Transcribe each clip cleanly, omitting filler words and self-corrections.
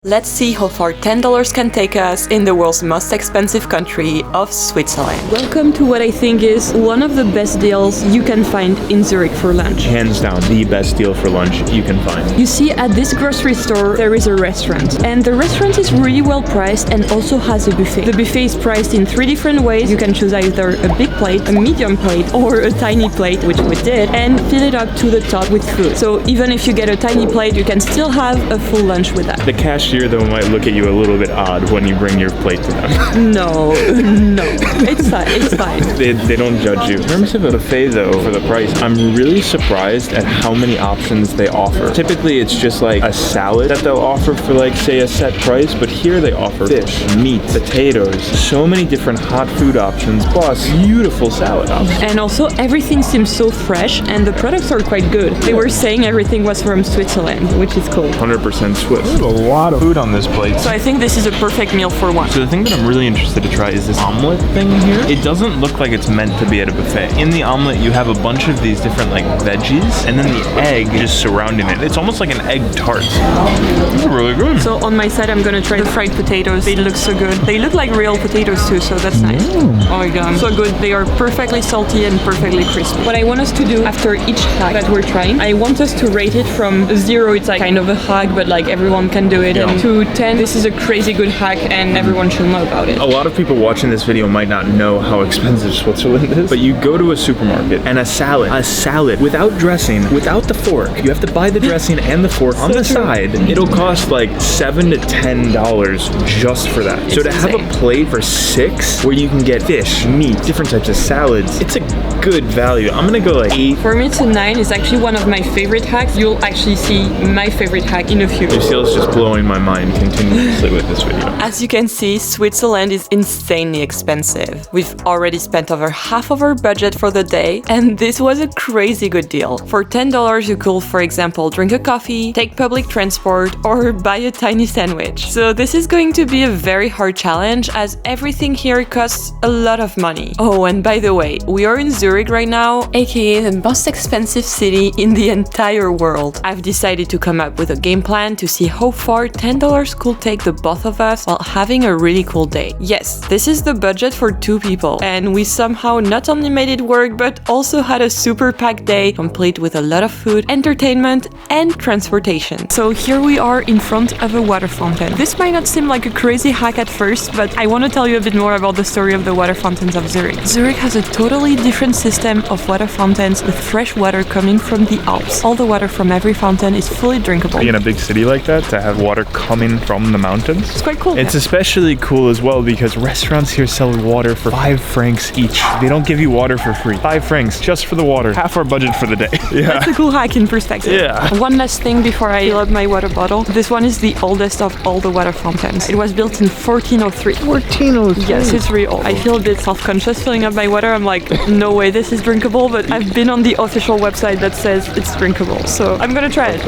Let's see how far $10 can take us in the world's most expensive country of Switzerland. Welcome to what I think is one of the best deals you can find in Zurich for lunch. Hands down, the best deal for lunch you can find. You see, at this grocery store, there is a restaurant. And the restaurant is really well priced and also has a buffet. The buffet is priced in 3 different ways. You can choose either a big plate, a medium plate, or a tiny plate, which we did, and fill it up to the top with food. So even if you get a tiny plate, you can still have a full lunch with that. The cashier though might look at you a little bit odd when you bring your plate to them. No, it's fine. They don't judge you. In terms of a buffet though, for the price, I'm really surprised at how many options they offer. Typically it's just like a salad that they'll offer for like say a set price, but here they offer fish, meat, potatoes, so many different hot food options, plus beautiful salad options. And also everything seems so fresh and the products are quite good. They were saying everything was from Switzerland, which is cool. 100% Swiss. There's a lot of food on this plate. So I think this is a perfect meal for one. So the thing that I'm really interested to try is this omelet thing here. It doesn't look like it's meant to be at a buffet. In the omelet, you have a bunch of these different like veggies, and then the egg just surrounding it. It's almost like an egg tart. It's really good. So on my side, I'm gonna try the fried potatoes. They look so good. They look like real potatoes too, so that's nice. Oh my god, so good. They are perfectly salty and perfectly crispy. What I want us to do after each hack that we're trying, I want us to rate it from 0, it's like kind of a hack, but like everyone can do it, and to 10, this is a crazy good hack and everyone should know about it. A lot of people watching this video might not know how expensive Switzerland is, but you go to a supermarket and a salad without dressing, without the fork, you have to buy the dressing and the fork on the side. It'll cost like $7 to $10 just for that. It's so to insane. have a plate for 6 where you can get fish, meat, different types of salads, it's a good value. I'm gonna go like 8. For me, it's a 9. It's actually one of my favorite hacks. You'll actually see my favorite hack in a few. Lucille's just blowing my mind continuously with this video. As you can see, Switzerland is insanely expensive. We've already spent over half of our budget for the day, and this was a crazy good deal. For $10, you could, for example, drink a coffee, take public transport, or buy a tiny sandwich. So this is going to be a very hard challenge, as everything here costs a lot of money. Oh, and by the way, we are in Zurich right now, aka the most expensive city in the entire world. I've decided to come up with a game plan to see how far $10 could take the both of us while having a really cool day. Yes, this is the budget for 2 people, and we somehow not only made it work, but also had a super packed day, complete with a lot of food, entertainment, and transportation. So here we are in front of a water fountain. This might not seem like a crazy hack at first, but I want to tell you a bit more about the story of the water fountains of Zurich. Zurich has a totally different system of water fountains with fresh water coming from the Alps. All the water from every fountain is fully drinkable. In a big city like that, to have water coming from the mountains, It's quite cool. it's especially cool as well because restaurants here sell water for 5 francs each. They don't give you water for free. 5 francs just for the water. Half our budget for the day. That's a cool hack in perspective. Yeah. One last thing before I fill up my water bottle. This one is the oldest of all the water fountains. It was built in 1403. 1403. Yes, it's really old. I feel a bit self-conscious filling up my water. I'm like, no way this is drinkable, but I've been on the official website that says it's drinkable. So I'm gonna try it.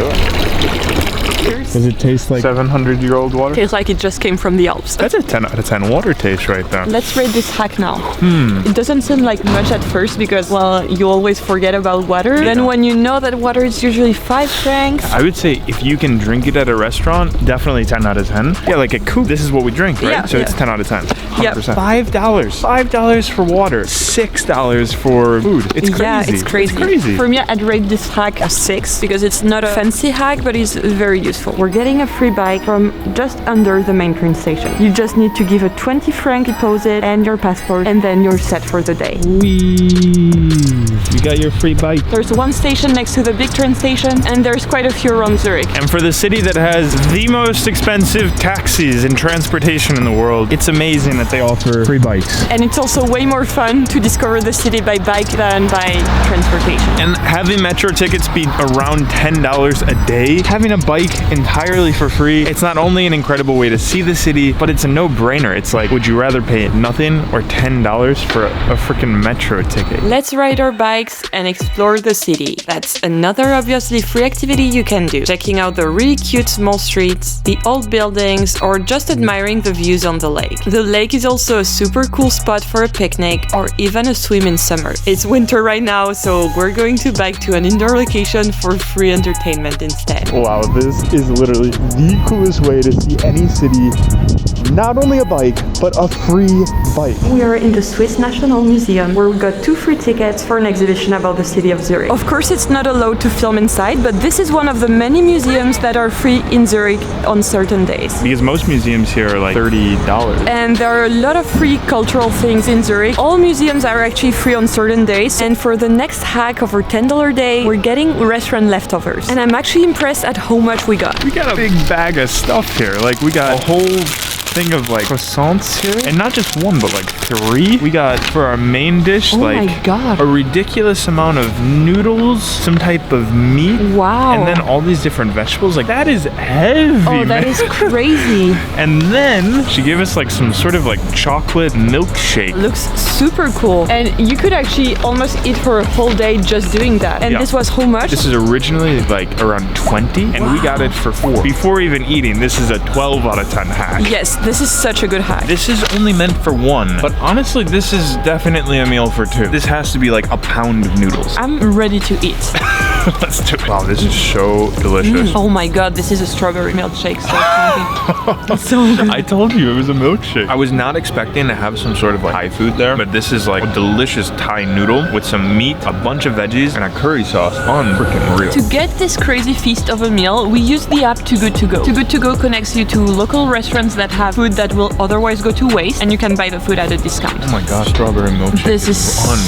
Cheers. Does it taste like 700-year-old water? Tastes like it just came from the Alps. That's a 10 out of 10 water taste right there. Let's rate this hack now. It doesn't seem like much at first because, well, you always forget about water. Then when you know that water is usually 5 francs. I would say if you can drink it at a restaurant, definitely 10 out of 10. Yeah, like a coupe, this is what we drink, right? Yeah, So it's yeah. 10 out of 10. 100%. Yep. $5 for water. $6 for food. It's crazy. Yeah, it's crazy. It's crazy. For me, I'd rate this hack a 6 because it's not a fancy hack, but it's very useful. We're getting a free bike from just under the main train station. You just need to give a 20 franc deposit and your passport, and then you're set for the day. You got your free bike. There's one station next to the big train station, and there's quite a few around Zurich. And for the city that has the most expensive taxis and transportation in the world, it's amazing that they offer free bikes. And it's also way more fun to discover the city by bike than by transportation. And having metro tickets be around $10 a day, having a bike entirely for free, it's not only an incredible way to see the city, but it's a no-brainer. It's like, would you rather pay nothing or $10 for a freaking metro ticket? Let's ride our bikes and explore the city. That's another obviously free activity you can do. Checking out the really cute small streets, the old buildings, or just admiring the views on the lake. The lake is also a super cool spot for a picnic or even a swim in summer. It's winter right now, so we're going to bike to an indoor location for free entertainment instead. Wow, this is literally the coolest way to see any city. Not only a bike, but a free bike. We are in the Swiss National Museum, where we got 2 free tickets for an exhibition about the city of Zurich. Of course, it's not allowed to film inside, but this is one of the many museums that are free in Zurich on certain days. Because most museums here are like $30. And there are a lot of free cultural things in Zurich. All museums are actually free on certain days. And for the next hack of our $10 day, we're getting restaurant leftovers. And I'm actually impressed at how much we got. We got a big bag of stuff here. Like, we got a whole thing of like croissants here, and not just one but like 3. We got for our main dish my God, a ridiculous amount of noodles, some type of meat, wow, and then all these different vegetables. Like, that is heavy. Oh, that is crazy. And then she gave us like some sort of like chocolate milkshake. Looks super cool, and you could actually almost eat for a whole day just doing that. And this was how much? This is originally like around 20, and we got it for 4 before even eating. This is a 12 out of 10 hack. Yes, this is such a good hack. This is only meant for 1, but honestly, this is definitely a meal for 2. This has to be like a pound of noodles. I'm ready to eat. Let's do it. Wow, this is so delicious. Oh my God, this is a strawberry milkshake. So so good. I told you it was a milkshake. I was not expecting to have some sort of like Thai food there, but this is like a delicious Thai noodle with some meat, a bunch of veggies, and a curry sauce. Unfreaking real. To get this crazy feast of a meal, we use the app Too Good To Go. Too Good To Go connects you to local restaurants that have food that will otherwise go to waste, and you can buy the food at a discount. Oh my God, strawberry milkshake. This is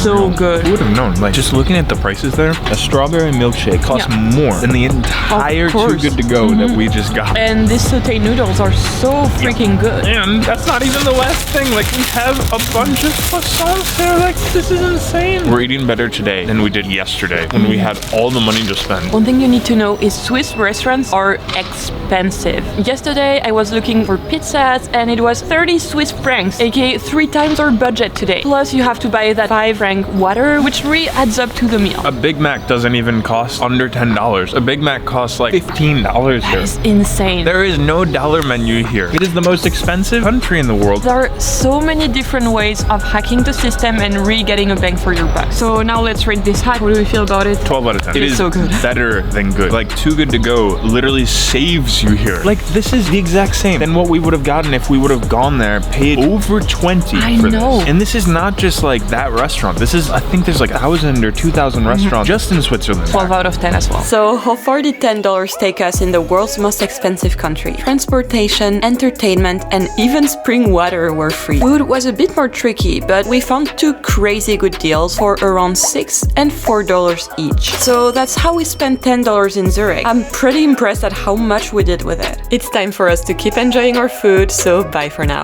so good. Who would have known? Like, just looking at the prices there, a strawberry milkshake costs more than the entire Too Good To Go that we just got. And these sauté noodles are so freaking good. And that's not even the last thing. Like, we have a bunch of croissants there. Like, this is insane. We're eating better today than we did yesterday when we had all the money to spend. One thing you need to know is Swiss restaurants are expensive. Yesterday, I was looking for pizzas and it was 30 Swiss francs, aka 3 times our budget today. Plus, you have to buy that 5 franc water, which really adds up to the meal. A Big Mac doesn't even cost under $10. A Big Mac costs like $15 That here. is insane. There is no dollar menu here. It is the most expensive country in the world. There are so many different ways of hacking the system and really getting a bang for your buck. So now let's rate this hack. What do we feel about it? 12 out of 10. It is so good. Better than good. Like, Too Good To Go literally saves you here. Like, this is the exact same than what we would have gotten if we would have gone there, paid over 20 for this. And this is not just like that restaurant. This is, I think there's like 1,000 or 2,000 restaurants just in Switzerland. 12 out of 10 as well. So how far did $10 take us in the world's most expensive country? Transportation, entertainment, and even spring water were free. Food was a bit more tricky, but we found 2 crazy good deals for around $6 and $4 each. So that's how we spent $10 in Zurich. I'm pretty impressed at how much we did with it. It's time for us to keep enjoying our food, so bye for now.